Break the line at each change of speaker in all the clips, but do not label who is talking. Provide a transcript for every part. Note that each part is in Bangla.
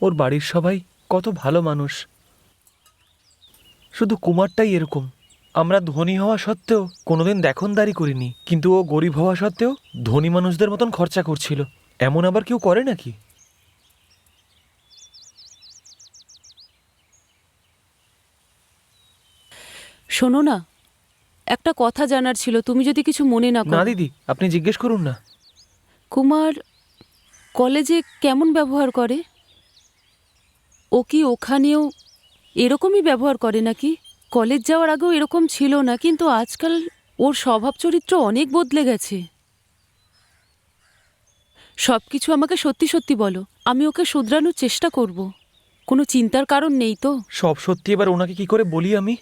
ওর বাড়ির সবাই কত ভালো মানুষ, শুধু কুমারটাই এরকম। আমরা ধনী হওয়া সত্ত্বেও কোনোদিন দেখনদারি করিনি, কিন্তু ও গরিব হওয়া সত্ত্বেও ধনী মানুষদের মতন খরচা করছিল। এমন আবার কেউ করে নাকি?
শোনো না, একটা কথা জানার ছিল, তুমি যদি কিছু মনে না
না
করো।
দিদি, আপনি জিজ্ঞেস করুন না।
কুমার কলেজে কেমন ব্যবহার করে? ও কি ওখানেও এরকমই ব্যবহার করে নাকি? কলেজ যাওয়ার আগেও এরকম ছিল না, কিন্তু আজকাল ওর স্বভাব চরিত্র অনেক বদলে গেছে। সব কিছু আমাকে সত্যি সত্যি বলো, আমি ওকে শুধরানোর চেষ্টা করব। কোনো চিন্তার কারণ নেই তো?
সব সত্যি এবার ওনাকে কি করে বলি আমি?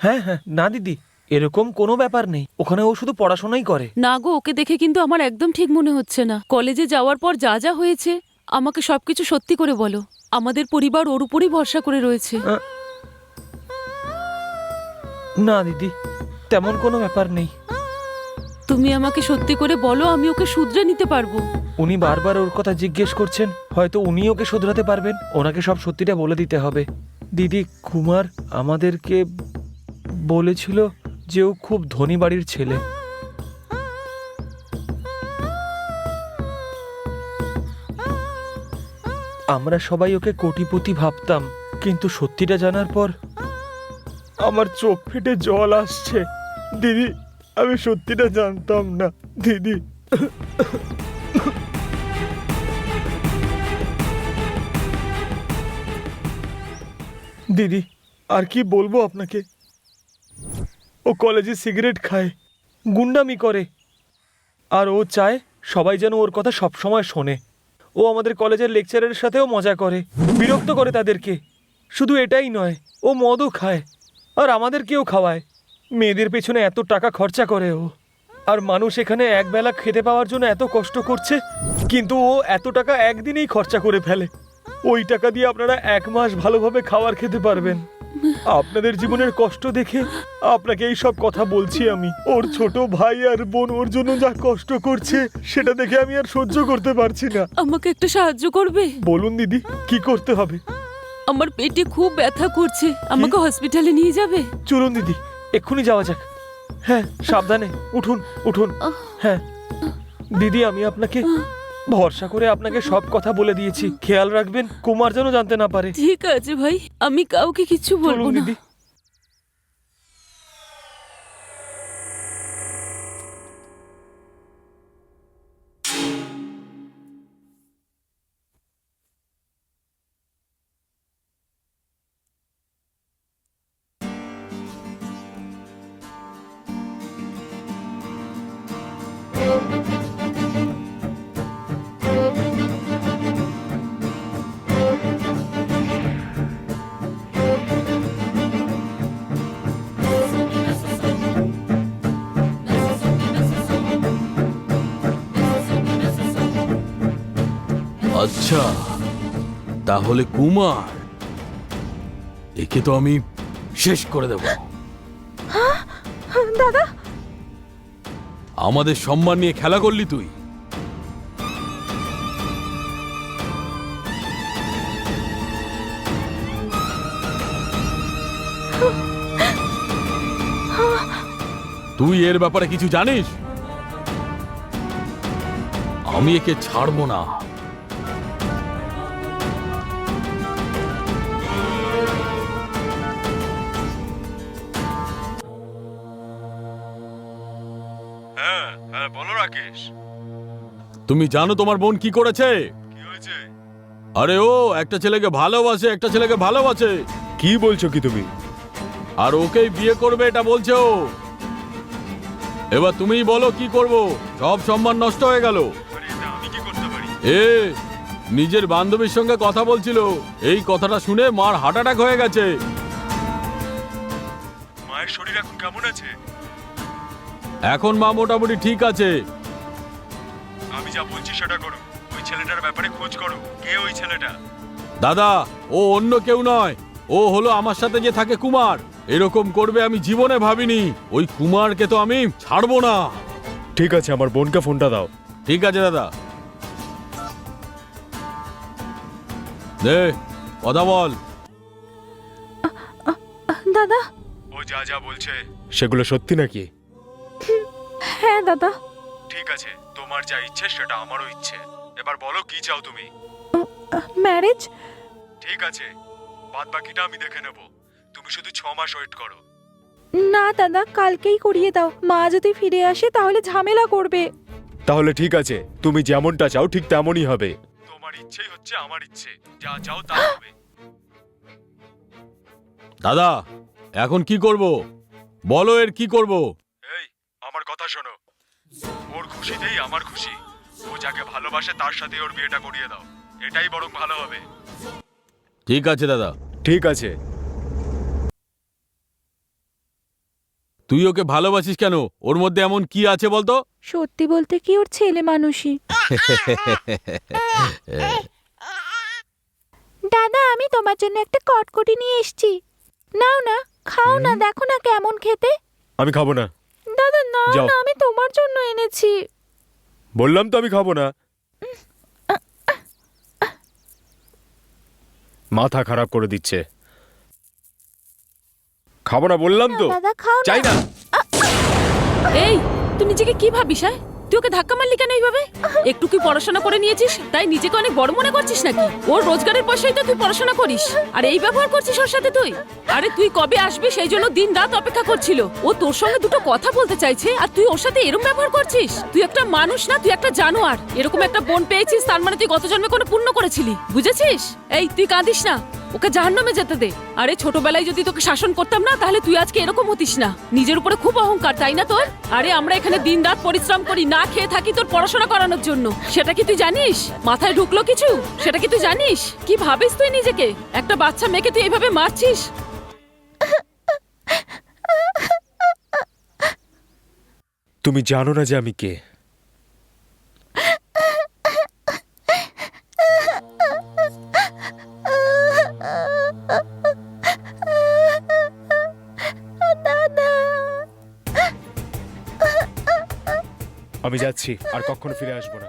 হ্যাঁ হ্যাঁ, না দিদি, এরকম কোনো ব্যাপার নেই। ওখানে ও শুধু পড়াশোনাই করে।
না গো, ওকে দেখে কিন্তু আমার একদম ঠিক মনে হচ্ছে না। কলেজে যাওয়ার পর যা যা হয়েছে, আমাকে সবকিছু সত্যি করে বলো। আমাদের পরিবার ওর উপরই ভরসা করে রয়েছে।
না দিদি, তেমন কোনো ব্যাপার নেই।
তুমি আমাকে সত্যি করে বলো, আমি ওকে শুধরে নিতে পারবো।
উনি বারবার ওর কথা জিজ্ঞেস করছেন, হয়তো উনি ওকে শুধরাতে পারবেন। ওনাকে সব সত্যিটা বলে দিতে হবে। দিদি, কুমার আমাদেরকে বলেছিল যে ও খুব ধনী বাড়ির ছেলে। আমরা সবাই ওকে কোটিপতি ভাবতাম, কিন্তু সত্যিটা জানার পর আমার চোখ ফেটে জল আসছে। দিদি, আমি সত্যিটা জানতাম না দিদি। দিদি, আর কি বলবো আপনাকে। ও কলেজে সিগারেট খায়, গুন্ডামি করে, আর ও চায় সবাই যেন ওর কথা সব সময় শোনে। ও আমাদের কলেজের লেকচারের সাথেও মজা করে, বিরক্ত করে তাদেরকে। শুধু এটাই নয়, ও মদও খায়, আর আমাদেরকেও খাওয়ায়। মেয়েদের পেছনে এত টাকা খরচা করে ও, আর মানুষ এখানে একবেলা খেতে পাওয়ার জন্য এত কষ্ট করছে, কিন্তু ও এত টাকা একদিনেই খরচা করে ফেলে। ওই টাকা দিয়ে আপনারা 1 মাস ভালোভাবে খাবার খেতে পারবেন। আপনাদের জীবনের কষ্ট দেখে আপনাকে এই সব কথা বলছি আমি। ওর ছোট ভাই আর বোন ওর জন্য যা কষ্ট করছে, সেটা দেখে আমি আর সহ্য করতে পারছি না।
আমাকে একটা সাহায্য করবে?
বলুন দিদি, কি করতে হবে?
আমার পেটে খুব ব্যথা করছে, আমাকে হসপিটালে নিয়ে যাবে?
চলুন দিদি, এক্ষুনি যাওয়া যাক। হ্যাঁ, সাবধানে উঠুন উঠুন। হ্যাঁ দিদি, আমি আপনাকে ভরসা করে আপনাকে সব কথা বলে দিয়েছি। খেয়াল রাখবেন কুমার যেন জানতে না পারে।
ঠিক আছে ভাই, আমি কাউকে কিচ্ছু বলবো
চলুন
না।
দিদি।
আচ্ছা, তাহলে কুমার, একে তো আমি শেষ করে দেব।
দাদা,
আমাদের সম্মান নিয়ে খেলা করলি তুই। তুই এর ব্যাপারে কিছু জানিস? আমি একে ছাড়বো না।
হ্যাঁ বলো রাকেশ।
তুমি জানো তোমার বোন কি করেছে?
কি হয়েছে?
আরে ও একটা ছেলেকে ভালোবাসে, একটা ছেলেকে ভালোবাসে।
কি বলছো কি তুমি?
আর ওকেই বিয়ে করবে এটা বলছে ও। এবার তুমিই বলো কি করব? সব সম্মান নষ্ট হয়ে গেল।
আরে এটা আমি কি করতে পারি?
এ নিজের বান্ধবীর সঙ্গে কথা বলছিল, এই কথাটা শুনে মার হার্ট অ্যাটাক হয়ে গেছে।
মায়ের শরীর এখন কেমন আছে?
এখন মা মোটামুটি ঠিক আছে।
আমি যা বলছি সেটা করো। ওই ছেলেটার ব্যাপারে খোঁজ করো। কে ওই ছেলেটা?
দাদা, ও অন্য কেউ নয়, ও হলো আমার সাথে যে থাকে কুমার। এরকম করবে আমি জীবনে ভাবিনি। ওই কুমারকে তো আমি ছাড়বো না।
ঠিক আছে, আমার বোনকে ফোনটা দাও।
ঠিক আছে দাদা। দে কথা বল।
দাদা।
ও যা যা বলছে
সেগুলো সত্যি নাকি?
হ্যাঁ দাদা।
ঠিক আছে, তোমার যা ইচ্ছে সেটা আমারও ইচ্ছে। এবার বলো কি চাও তুমি?
ম্যারেজ।
ঠিক আছে, বাদ বাকিটা আমি দেখে নেব। তুমি শুধু 6 মাস ওয়েট করো।
না দাদা, কালকেই করিয়ে দাও। মা যদি ফিরে আসে তাহলে ঝামেলা করবে।
তাহলে ঠিক আছে, তুমি যেমনটা চাও ঠিক তেমনই হবে।
তোমার ইচ্ছেই হচ্ছে আমার ইচ্ছে, যা চাও তা হবে।
দাদা এখন কি করব? বলো এর কি করব?
এই, আমার কথা শোনো। ওর খুশিতেই আমার খুশি। ও যাকে ভালোবাসে তার সাথে ওর বিয়েটা করিয়ে দাও, এটাই বরং ভালো হবে।
ঠিক আছে দাদা।
ঠিক আছে।
তুই ওকে ভালোবাসিস কেন? ওর মধ্যে এমন কি আছে বলতো?
সত্যি বলতে কি, ওর ছেলে মানুষই। দাদা, আমি তোমার জন্য একটা কটকটি নিয়ে এসেছি। নাও না, খাও না, দেখো না কেমন খেতে।
আমি খাবো না।
দাদা নাও
যাও।
না, আমি তোমার জন্য এনেছি।
বললাম তো আমি খাবো না। মাথা খারাপ করে দিচ্ছে। খাবো না বললাম তো।
দাদা খাও না।
চাই না।
এই, তুই নিজেকে কি ভাবিস? হ্যাঁ, তুই ওকে ধাক্কা মারলি কেন এইভাবে? একটু কি পড়াশোনা করে নিয়েছিস তাই নিজেকে অনেক বড় মনে করছিস নাকি? ওর রোজগারের পয়সায় তো তুই পড়াশোনা করিস, আর এই ব্যবহার করছিস ওর সাথে তুই? আরে তুই কবে আসবি সেই জন্য দিন রাত অপেক্ষা করছিল। ও তোর সঙ্গে দুটো কথা বলতে চাইছে আর তুই ওর সাথে এরকম ব্যবহার করছিস? তুই একটা মানুষ না, তুই একটা জানোয়ার। এরকম একটা বোন পেয়েছিস তার মানে তুই গত জন্মে কোনো পুণ্য করেছিলি, বুঝেছিস? এই তুই কাঁদিস না, ওকে জাহান্নামে যেতে দে। আরে ছোটবেলায় যদি তোকে শাসন করতাম না তাহলে তুই আজকে এরকম হতিস না। নিজের উপরে খুব অহংকার, তাই না তোর? আরে আমরা এখানে দিন রাত পরিশ্রম করি, না খেয়ে থাকি তোর পড়াশোনা করানোর জন্য। সেটা কি তুই জানিস? মাথায় ঢুকলো কিছু? সেটা কি তুই জানিস? কি ভাবিস তুই নিজেকে? একটা বাচ্চা মেয়েকে তুই এইভাবে মারছিস।
তুমি জানো না যে আমি কে। আমি যাচ্ছি, আর কখনো ফিরে আসবো না।